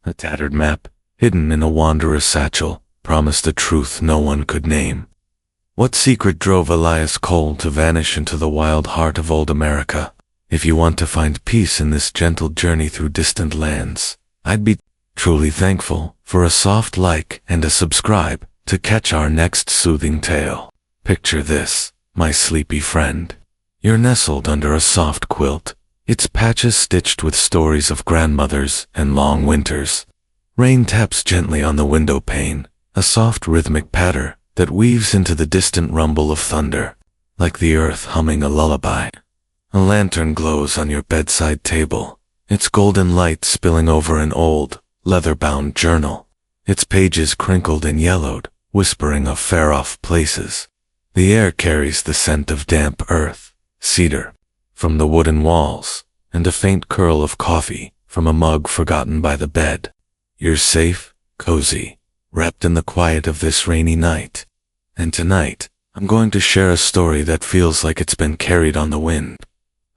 A tattered map, hidden in a wanderer's satchel, promised a truth no one could name. What secret drove Elias Cole to vanish into the wild heart of old America? If you want to find peace in this gentle journey through distant lands, I'd be truly thankful for a soft like and a subscribe to catch our next soothing tale. Picture this, my sleepy friend. You're nestled under a soft quilt, its patches stitched with stories of grandmothers and long winters. Rain taps gently on the window pane, a soft rhythmic patter that weaves into the distant rumble of thunder, like the earth humming a lullaby. A lantern glows on your bedside table, its golden light spilling over an old, leather-bound journal, its pages crinkled and yellowed, whispering of far-off places. The air carries the scent of damp earth, cedar, from the wooden walls, and a faint curl of coffee from a mug forgotten by the bed. You're safe, cozy, wrapped in the quiet of this rainy night. And tonight, I'm going to share a story that feels like it's been carried on the wind,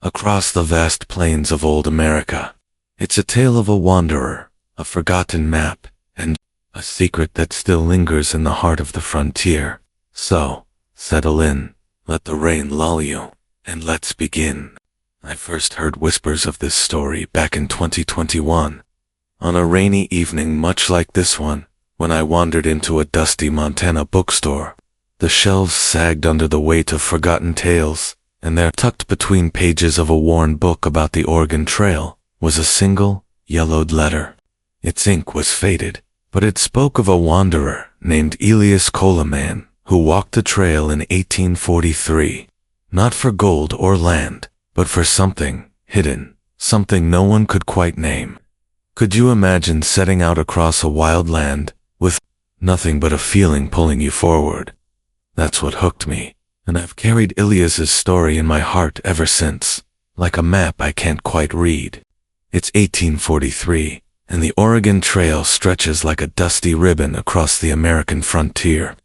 across the vast plains of old America. It's a tale of a wanderer, a forgotten map, and a secret that still lingers in the heart of the frontier. So, settle in, let the rain lull you, and let's begin. I first heard whispers of this story back in 2021, on a rainy evening much like this one, when I wandered into a dusty Montana bookstore. The shelves sagged under the weight of forgotten tales, and there, tucked between pages of a worn book about the Oregon Trail, was a single, yellowed letter. Its ink was faded, but it spoke of a wanderer named Elias Cole, a man who walked the trail in 1843, not for gold or land, but for something hidden, something no one could quite name. Could you imagine setting out across a wild land, with nothing but a feeling pulling you forward? That's what hooked me, and I've carried Elias's story in my heart ever since, like a map I can't quite read. It's 1843, and the Oregon Trail stretches like a dusty ribbon across the American frontier,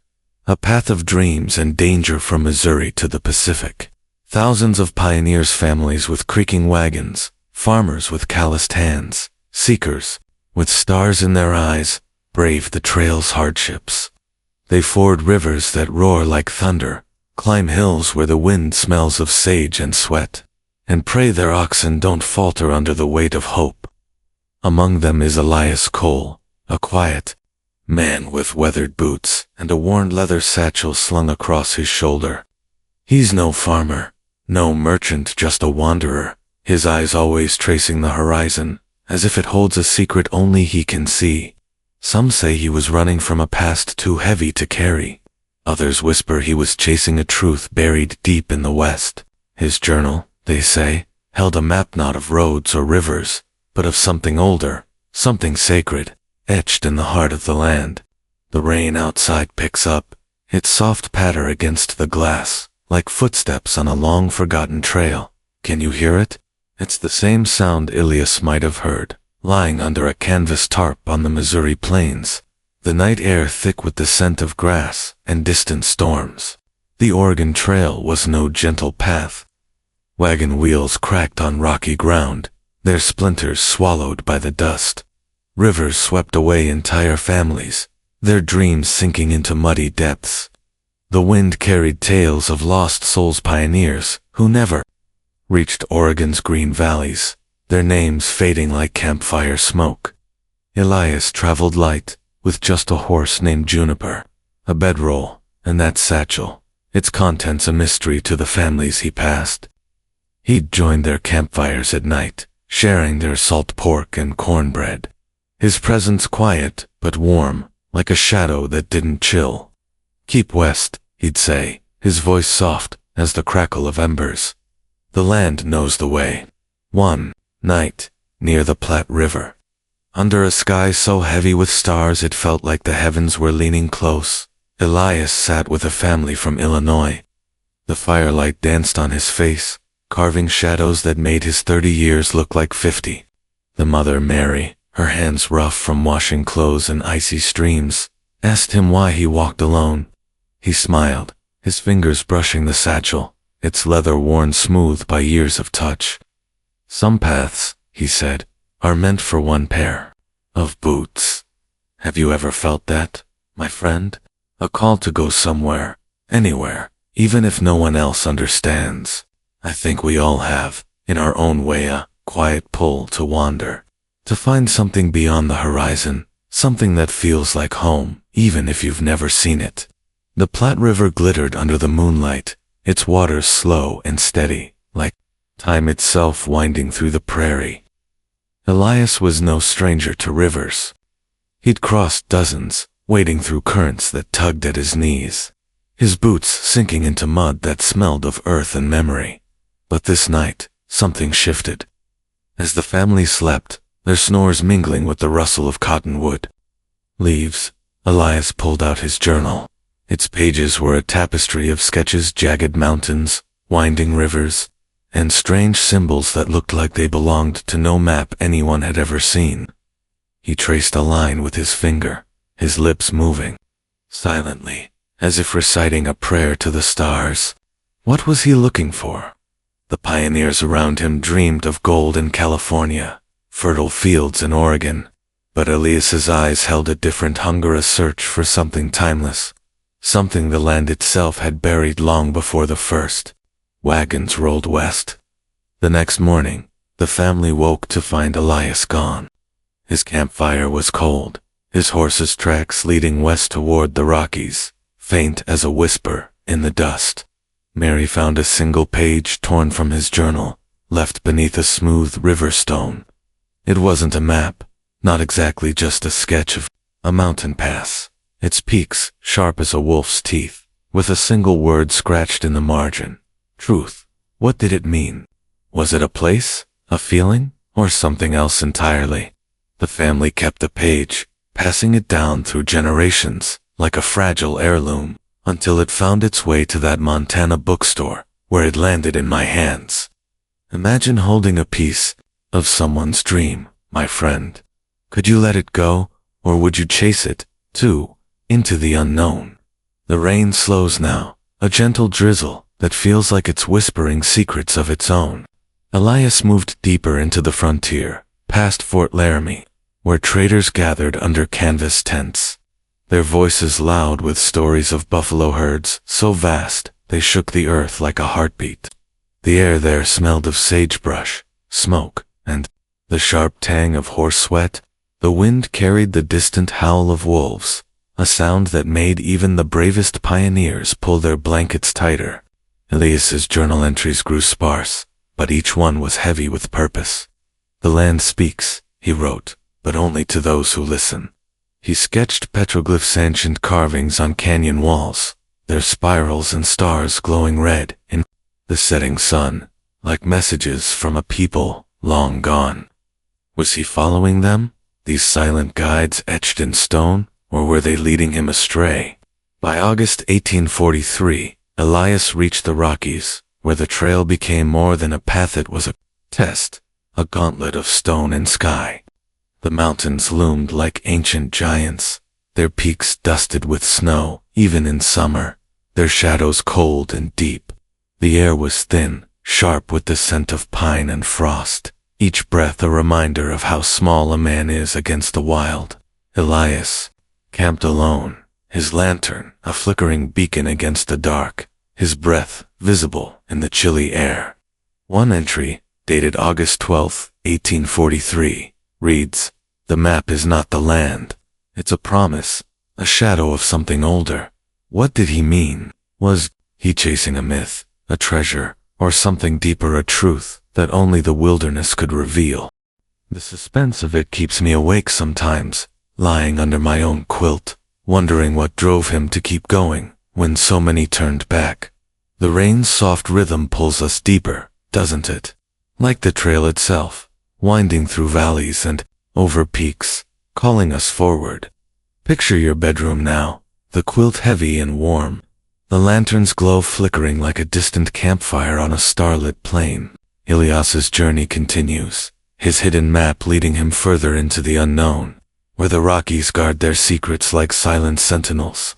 a path of dreams and danger from Missouri to the Pacific. Thousands of pioneers, families with creaking wagons, farmers with calloused hands, seekers with stars in their eyes, brave the trail's hardships. They ford rivers that roar like thunder, climb hills where the wind smells of sage and sweat, and pray their oxen don't falter under the weight of hope. Among them is Elias Cole, a quiet man with weathered boots and a worn leather satchel slung across his shoulder. He's no farmer, no merchant, just a wanderer, his eyes always tracing the horizon, as if it holds a secret only he can see. Some say he was running from a past too heavy to carry. Others whisper he was chasing a truth buried deep in the West. His journal, they say, held a map not of roads or rivers, but of something older, something sacred, etched in the heart of the land. The rain outside picks up, its soft patter against the glass, like footsteps on a long-forgotten trail. Can you hear it? It's the same sound Elias might have heard, lying under a canvas tarp on the Missouri plains, the night air thick with the scent of grass and distant storms. The Oregon Trail was no gentle path. Wagon wheels cracked on rocky ground, their splinters swallowed by the dust. Rivers swept away entire families, their dreams sinking into muddy depths. The wind carried tales of lost souls, pioneers who never reached Oregon's green valleys, their names fading like campfire smoke. Elias traveled light, with just a horse named Juniper, a bedroll, and that satchel, its contents a mystery to the families he passed. He'd join their campfires at night, sharing their salt pork and cornbread. His presence quiet, but warm, like a shadow that didn't chill. "Keep west," he'd say, his voice soft as the crackle of embers. "The land knows the way." One night, near the Platte River, under a sky so heavy with stars it felt like the heavens were leaning close, Elias sat with a family from Illinois. The firelight danced on his face, carving shadows that made his 30 years look like 50. The mother, Mary, her hands rough from washing clothes in icy streams, asked him why he walked alone. He smiled, his fingers brushing the satchel, its leather worn smooth by years of touch. "Some paths," he said, "are meant for one pair. of boots. Have you ever felt that, my friend? A call to go somewhere, anywhere, even if no one else understands. I think we all have, in our own way, a quiet pull to wander, to find something beyond the horizon, something that feels like home, even if you've never seen it. The Platte River glittered under the moonlight, its waters slow and steady, like time itself winding through the prairie. Elias was no stranger to rivers. He'd crossed dozens, wading through currents that tugged at his knees, his boots sinking into mud that smelled of earth and memory. But this night, something shifted. As the family slept, their snores mingling with the rustle of cottonwood leaves, Elias pulled out his journal. Its pages were a tapestry of sketches, jagged mountains, winding rivers, and strange symbols that looked like they belonged to no map anyone had ever seen. He traced a line with his finger, his lips moving, silently, as if reciting a prayer to the stars. What was he looking for? The pioneers around him dreamed of gold in California, fertile fields in Oregon, but Elias's eyes held a different hunger, a search for something timeless, something the land itself had buried long before the first wagons rolled west. The next morning, the family woke to find Elias gone. His campfire was cold, his horse's tracks leading west toward the Rockies, faint as a whisper in the dust. Mary found a single page torn from his journal, left beneath a smooth river stone. It wasn't a map, not exactly just a sketch of a mountain pass, its peaks sharp as a wolf's teeth, with a single word scratched in the margin. Truth. What did it mean? Was it a place, a feeling, or something else entirely? The family kept the page, passing it down through generations, like a fragile heirloom, until it found its way to that Montana bookstore, where it landed in my hands. Imagine holding a piece of someone's dream, my friend. Could you let it go, or would you chase it, too, into the unknown? The rain slows now, a gentle drizzle that feels like it's whispering secrets of its own. Elias moved deeper into the frontier, past Fort Laramie, where traders gathered under canvas tents, their voices loud with stories of buffalo herds so vast they shook the earth like a heartbeat. The air there smelled of sagebrush, smoke, and the sharp tang of horse sweat. The wind carried the distant howl of wolves, a sound that made even the bravest pioneers pull their blankets tighter. Elias's journal entries grew sparse, but each one was heavy with purpose. The land speaks, he wrote, but only to those who listen. He sketched petroglyphs, ancient carvings on canyon walls, their spirals and stars glowing red in the setting sun, like messages from a people long gone. Was he following them, these silent guides etched in stone, or were they leading him astray? By August 1843, Elias reached the Rockies, where the trail became more than a path. It was a test, a gauntlet of stone and sky. The mountains loomed like ancient giants, their peaks dusted with snow, even in summer, their shadows cold and deep. The air was thin, sharp with the scent of pine and frost, each breath a reminder of how small a man is against the wild. Elias camped alone, his lantern a flickering beacon against the dark, his breath visible in the chilly air. One entry, dated August 12, 1843, reads, "The map is not the land. It's a promise, a shadow of something older." What did he mean? Was he chasing a myth, a treasure, or something deeper, a truth that only the wilderness could reveal? The suspense of it keeps me awake sometimes, lying under my own quilt, wondering what drove him to keep going when so many turned back. The rain's soft rhythm pulls us deeper, doesn't it? Like the trail itself, winding through valleys and over peaks, calling us forward. Picture your bedroom now, the quilt heavy and warm, the lantern's glow flickering like a distant campfire on a starlit plain. Elias's journey continues, his hidden map leading him further into the unknown, where the Rockies guard their secrets like silent sentinels.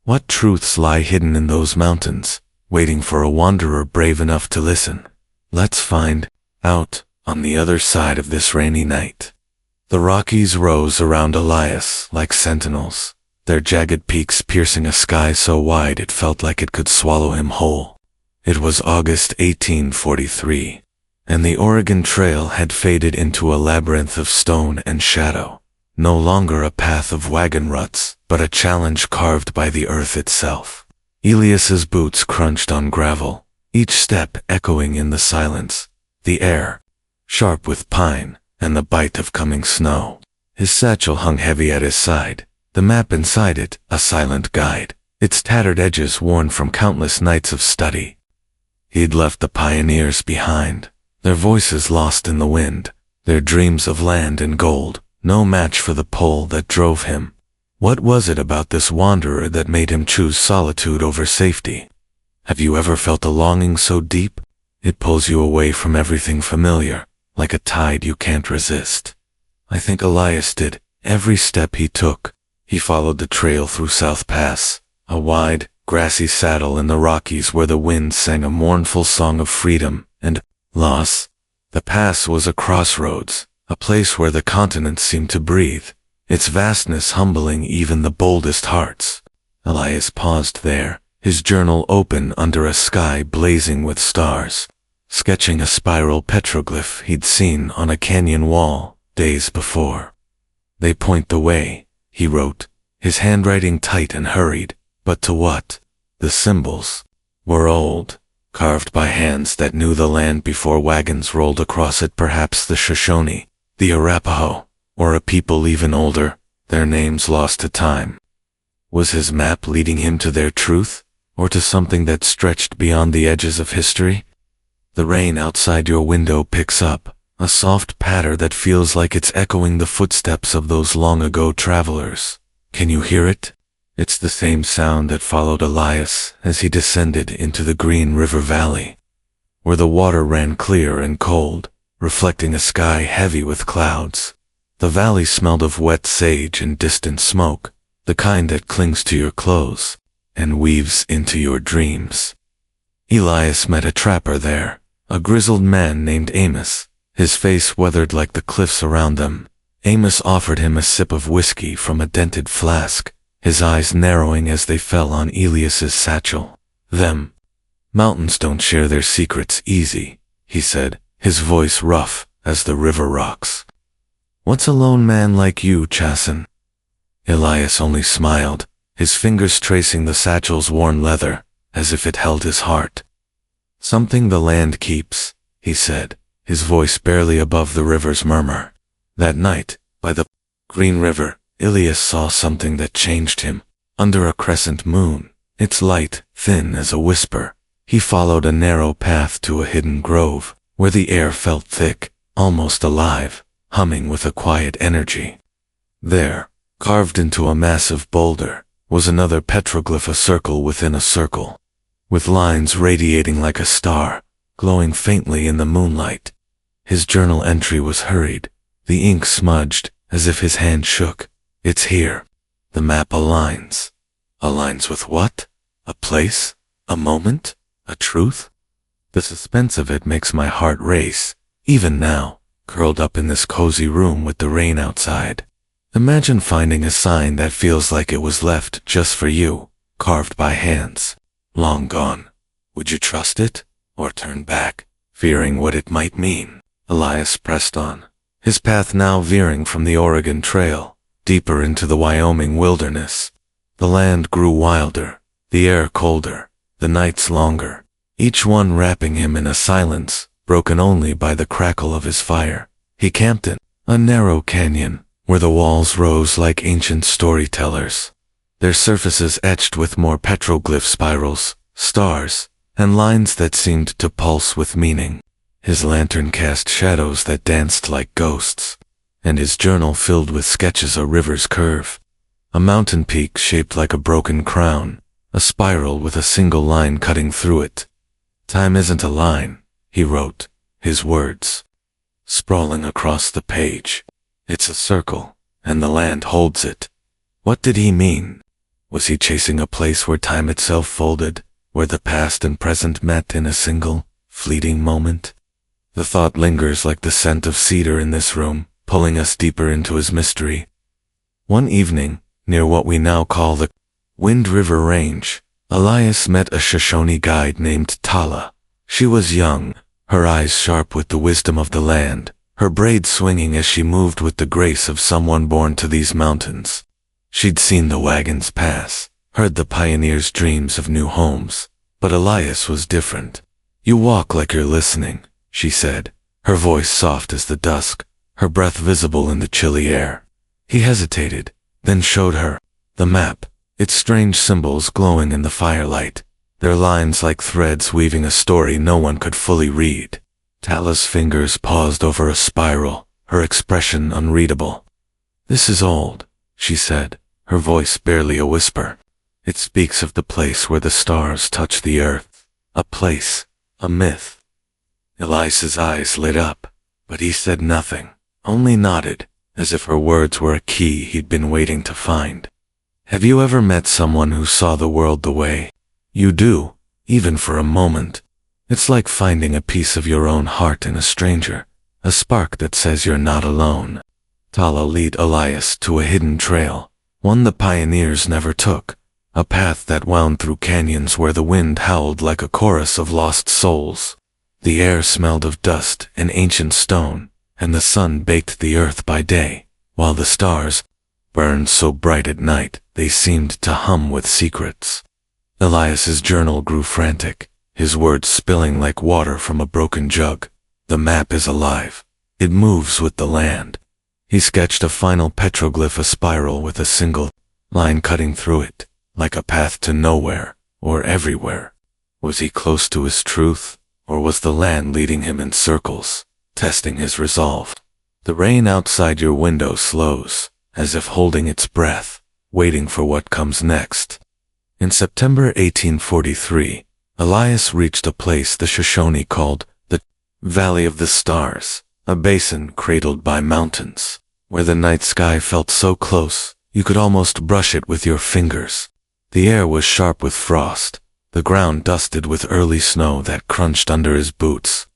What truths lie hidden in those mountains, waiting for a wanderer brave enough to listen? Let's find out on the other side of this rainy night. The Rockies rose around Elias like sentinels, their jagged peaks piercing a sky so wide it felt like it could swallow him whole. It was August 1843, and the Oregon Trail had faded into a labyrinth of stone and shadow, no longer a path of wagon ruts, but a challenge carved by the earth itself. Elias's boots crunched on gravel, each step echoing in the silence, the air sharp with pine and the bite of coming snow. His satchel hung heavy at his side, the map inside it a silent guide, its tattered edges worn from countless nights of study. He'd left the pioneers behind, their voices lost in the wind, their dreams of land and gold, no match for the pull that drove him. What was it about this wanderer that made him choose solitude over safety? Have you ever felt a longing so deep? It pulls you away from everything familiar, like a tide you can't resist. I think Elias did. Every step he took, he followed the trail through South Pass, a wide, grassy saddle in the Rockies where the wind sang a mournful song of freedom and loss. The pass was a crossroads, a place where the continent seemed to breathe, its vastness humbling even the boldest hearts. Elias paused there, his journal open under a sky blazing with stars, sketching a spiral petroglyph he'd seen on a canyon wall days before. "They point the way," he wrote, his handwriting tight and hurried. But to what? The symbols were old, carved by hands that knew the land before wagons rolled across it, perhaps the Shoshone, the Arapaho, or a people even older, their names lost to time. Was his map leading him to their truth, or to something that stretched beyond the edges of history? The rain outside your window picks up, a soft patter that feels like it's echoing the footsteps of those long-ago travelers. Can you hear it? It's the same sound that followed Elias as he descended into the Green River Valley, where the water ran clear and cold, reflecting a sky heavy with clouds. The valley smelled of wet sage and distant smoke, the kind that clings to your clothes and weaves into your dreams. Elias met a trapper there, a grizzled man named Amos, his face weathered like the cliffs around them. Amos offered him a sip of whiskey from a dented flask, his eyes narrowing as they fell on Elias's satchel. "Them mountains don't share their secrets easy," he said, his voice rough as the river rocks. "What's a lone man like you chassin'?" Elias only smiled, his fingers tracing the satchel's worn leather, as if it held his heart. "Something the land keeps," he said, his voice barely above the river's murmur. That night, by the Green River, Elias saw something that changed him. Under a crescent moon, its light thin as a whisper, he followed a narrow path to a hidden grove, where the air felt thick, almost alive, humming with a quiet energy. There, carved into a massive boulder, was another petroglyph, a circle within a circle, with lines radiating like a star, glowing faintly in the moonlight. His journal entry was hurried, the ink smudged, as if his hand shook. "It's here. The map aligns." Aligns with what? A place? A moment? A truth? The suspense of it makes my heart race, even now, curled up in this cozy room with the rain outside. Imagine finding a sign that feels like it was left just for you, carved by hands, long gone. Would you trust it, or turn back, fearing what it might mean? Elias pressed on, his path now veering from the Oregon Trail, deeper into the Wyoming wilderness. The land grew wilder, the air colder, the nights longer, each one wrapping him in a silence, broken only by the crackle of his fire. He camped in a narrow canyon, where the walls rose like ancient storytellers, their surfaces etched with more petroglyph spirals, stars, and lines that seemed to pulse with meaning. His lantern cast shadows that danced like ghosts, and his journal filled with sketches a river's curve, a mountain peak shaped like a broken crown, a spiral with a single line cutting through it. "Time isn't a line," he wrote, his words sprawling across the page. "It's a circle, and the land holds it." What did he mean? Was he chasing a place where time itself folded, where the past and present met in a single, fleeting moment? The thought lingers like the scent of cedar in this room, pulling us deeper into his mystery. One evening, near what we now call the Wind River Range, Elias met a Shoshone guide named Tala. She was young, her eyes sharp with the wisdom of the land, her braids swinging as she moved with the grace of someone born to these mountains. She'd seen the wagons pass, heard the pioneers' dreams of new homes, but Elias was different. "You walk like you're listening," she said, her voice soft as the dusk, her breath visible in the chilly air. He hesitated, then showed her the map, its strange symbols glowing in the firelight, their lines like threads weaving a story no one could fully read. Tala's fingers paused over a spiral, her expression unreadable. "This is old," she said, her voice barely a whisper. "It speaks of the place where the stars touch the earth, a place, a myth." Elias's eyes lit up, but he said nothing, only nodded, as if her words were a key he'd been waiting to find. Have you ever met someone who saw the world the way you do, even for a moment? It's like finding a piece of your own heart in a stranger, a spark that says you're not alone. Tala led Elias to a hidden trail, one the pioneers never took, a path that wound through canyons where the wind howled like a chorus of lost souls. The air smelled of dust and ancient stone, and the sun baked the earth by day, while the stars burned so bright at night they seemed to hum with secrets. Elias's journal grew frantic, his words spilling like water from a broken jug. The map is alive. It moves with the land. He sketched a final petroglyph, a spiral with a single line cutting through it, like a path to nowhere or everywhere. Was he close to his truth, or was the land leading him in circles, testing his resolve? The rain outside your window slows, as if holding its breath, waiting for what comes next. In September 1843, Elias reached a place the Shoshone called the Valley of the Stars, a basin cradled by mountains, where the night sky felt so close you could almost brush it with your fingers. The air was sharp with frost, the ground dusted with early snow that crunched under his boots.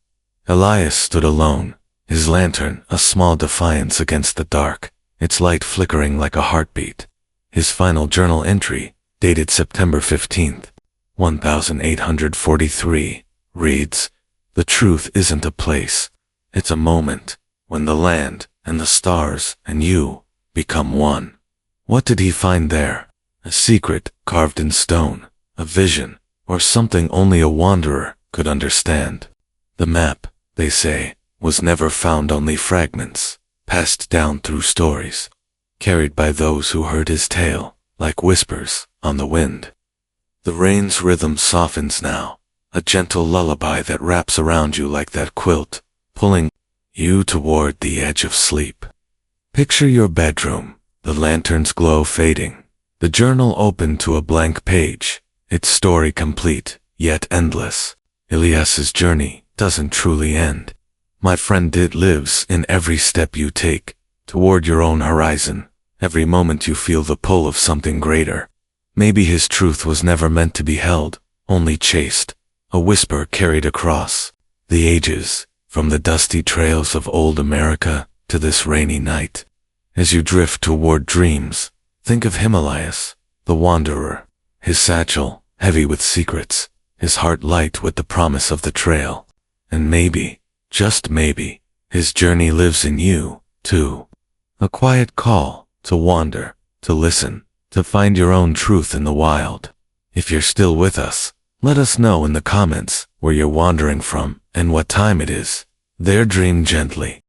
Elias stood alone, his lantern a small defiance against the dark, its light flickering like a heartbeat. His final journal entry, dated September 15th, 1843, reads, "The truth isn't a place, it's a moment, when the land and the stars and you become one." What did he find there? A secret carved in stone, a vision, or something only a wanderer could understand? The map, they say, was never found, only fragments, passed down through stories, carried by those who heard his tale, like whispers on the wind. The rain's rhythm softens now, a gentle lullaby that wraps around you like that quilt, pulling you toward the edge of sleep. Picture your bedroom, the lantern's glow fading, the journal open to a blank page, its story complete, yet endless. Elias's journey doesn't truly end. My friend, it lives in every step you take toward your own horizon, every moment you feel the pull of something greater. Maybe his truth was never meant to be held, only chased, a whisper carried across the ages, from the dusty trails of old America to this rainy night. As you drift toward dreams, think of him, Elias, the wanderer, his satchel heavy with secrets, his heart light with the promise of the trail. And maybe, just maybe, his journey lives in you, too. A quiet call to wander, to listen, to find your own truth in the wild. If you're still with us, let us know in the comments where you're wandering from and what time it is. There, dream gently.